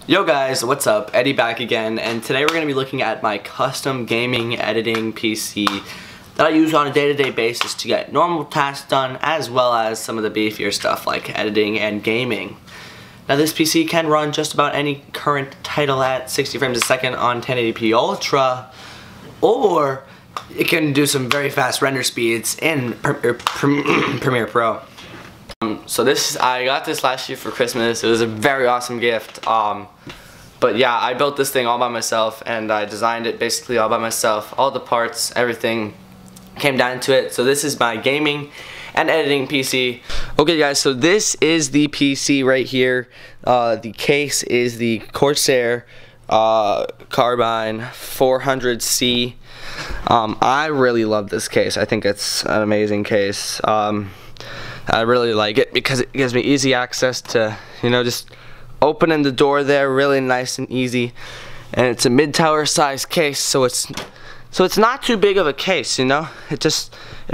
Yo guys, what's up? Eddie back again, and today we're going to be looking at my custom gaming editing PC that I use on a day-to-day basis to get normal tasks done, as well as some of the beefier stuff like editing and gaming. Now this PC can run just about any current title at 60 frames a second on 1080p Ultra, or it can do some very fast render speeds in Premiere Pro. So I got this last year for Christmas. It was a very awesome gift. But yeah, I built this thing all by myself, and I designed it basically all by myself. All the parts, everything came down to it. So this is my gaming and editing PC. Okay guys, so this is the PC right here. The case is the Corsair Carbine 400C. I really love this case. I think it's an amazing case. I really like it because it gives me easy access to, just opening the door there, really nice and easy. And it's a mid-tower size case, so it's not too big of a case, it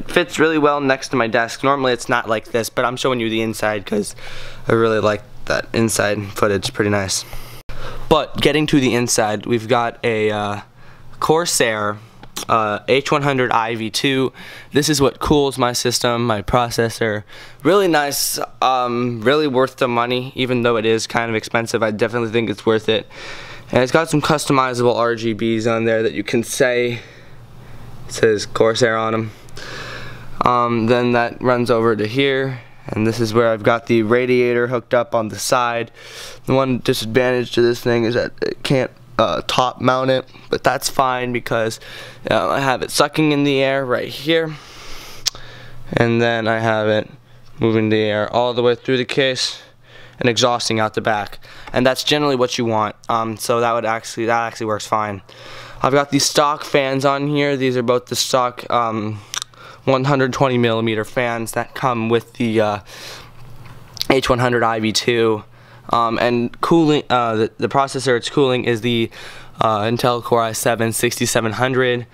fits really well next to my desk. Normally it's not like this, but I'm showing you the inside because I really like that inside footage, pretty nice. But getting to the inside, we've got a Corsair H100 IV2. This is what cools my system, my processor. Really nice, really worth the money, even though it is kind of expensive. I definitely think it's worth it. And it's got some customizable RGBs on there that you can say, it says Corsair on them. Then that runs over to here, and this is where I've got the radiator hooked up on the side. The one disadvantage to this thing is that it can't top mount it, but that's fine because I have it sucking in the air right here, and then I have it moving the air all the way through the case and exhausting out the back, and that's generally what you want. So that actually works fine. I've got these stock fans on here. These are both the stock 120mm fans that come with the H100 IV2. And cooling, the processor it's cooling is the Intel Core i7 6700.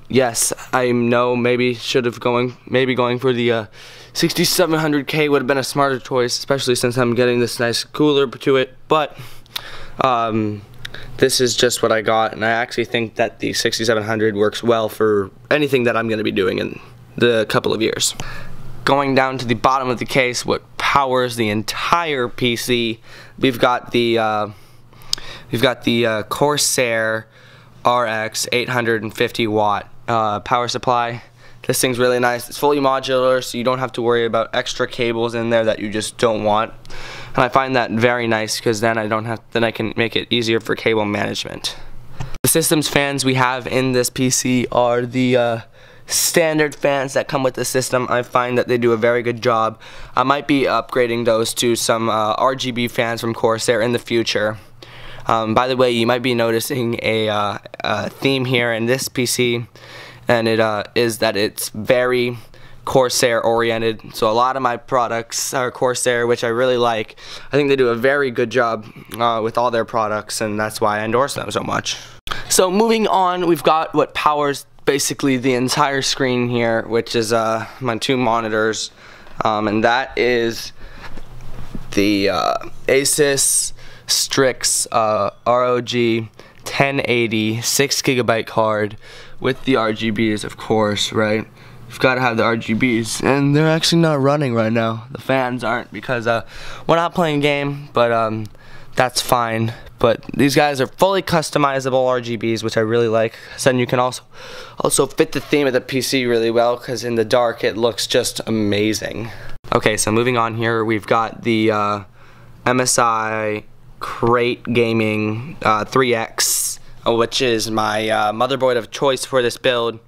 Yes, I know maybe going for the 6700K would have been a smarter choice, especially since I'm getting this nice cooler to it. But this is just what I got, and I actually think that the 6700 works well for anything that I'm going to be doing in the couple of years. Going down to the bottom of the case, what powers the entire PC, we've got the Corsair RX 850 watt power supply. This thing's really nice. It's fully modular, so you don't have to worry about extra cables in there that you just don't want. And I find that very nice because then I can make it easier for cable management. The system's fans we have in this PC are the standard fans that come with the system. I find that they do a very good job. I might be upgrading those to some RGB fans from Corsair in the future. By the way, you might be noticing a theme here in this PC, and it is that it's very Corsair oriented. So a lot of my products are Corsair, which I really like. I think they do a very good job with all their products, and that's why I endorse them so much. So moving on, we've got what powers basically the entire screen here, which is my two monitors, and that is the Asus Strix ROG 1080 6GB card with the RGBs, of course, right? You've got to have the RGBs, and they're actually not running right now. The fans aren't because we're not playing a game, but that's fine. But these guys are fully customizable RGBs, which I really like. So then you can also fit the theme of the PC really well, because in the dark it looks just amazing. Okay, so moving on here, we've got the MSI Crate Gaming 3X, which is my motherboard of choice for this build.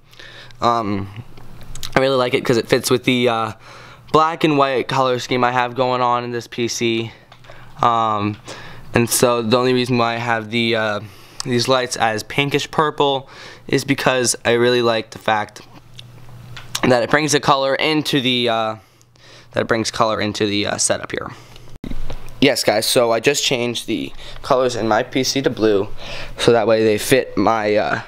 I really like it because it fits with the black and white color scheme I have going on in this PC. And so the only reason why I have these lights as pinkish purple is because I really like the fact that it brings the color into the setup here. Yes guys, so I just changed the colors in my PC to blue, so that way they fit my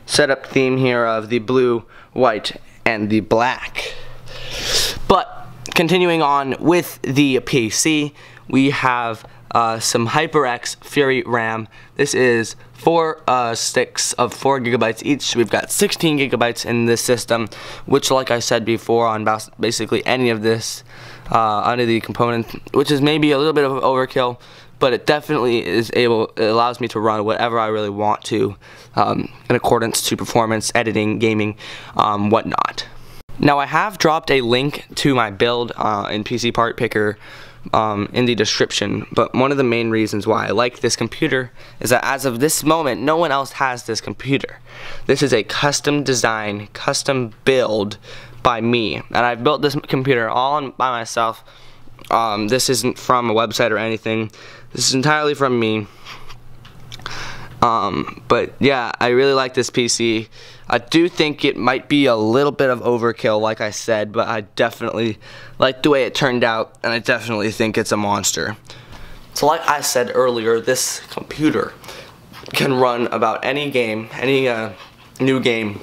setup theme here of the blue, white, and the black. But continuing on with the PC, we have some HyperX Fury RAM. This is 4 sticks of 4 gigabytes each. We've got 16 gigabytes in this system, which, like I said before, on basically any of this under the component, which is maybe a little bit of overkill, but it definitely is able. It allows me to run whatever I really want to, in accordance to performance, editing, gaming, whatnot. Now, I have dropped a link to my build in PC Part Picker in the description, but one of the main reasons why I like this computer is that as of this moment, no one else has this computer. This is a custom design, custom build by me, and I've built this computer all by myself. This isn't from a website or anything. This is entirely from me. But yeah, I really like this PC. I do think it might be a little bit of overkill, like I said, but I definitely like the way it turned out, and I definitely think it's a monster. So like I said earlier, this computer can run about any game, any new game,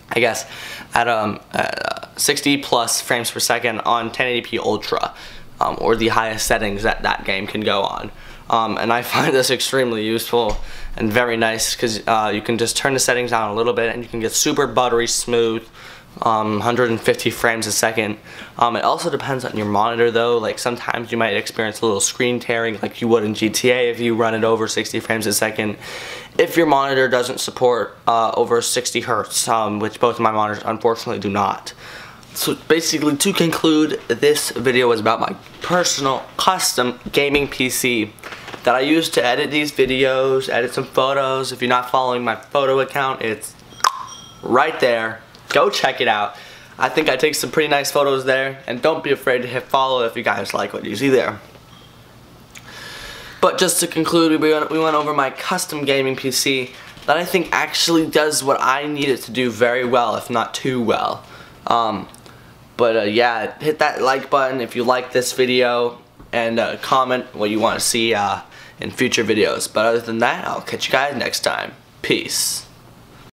I guess, at 60 plus frames per second on 1080p Ultra, or the highest settings that game can go on. And I find this extremely useful and very nice because you can just turn the settings down a little bit and you can get super buttery smooth, 150 frames a second. It also depends on your monitor though. Like sometimes you might experience a little screen tearing like you would in GTA if you run it over 60 frames a second. If your monitor doesn't support over 60 hertz, which both of my monitors unfortunately do not. So basically, to conclude, this video was about my personal custom gaming PC that I use to edit these videos, edit some photos. If you're not following my photo account, it's right there. Go check it out. I think I take some pretty nice photos there, and don't be afraid to hit follow if you guys like what you see there. But just to conclude, we went over my custom gaming PC that I think actually does what I need it to do very well, if not too well. Yeah, hit that like button if you like this video, and comment what you want to see in future videos. But other than that, I'll catch you guys next time. Peace.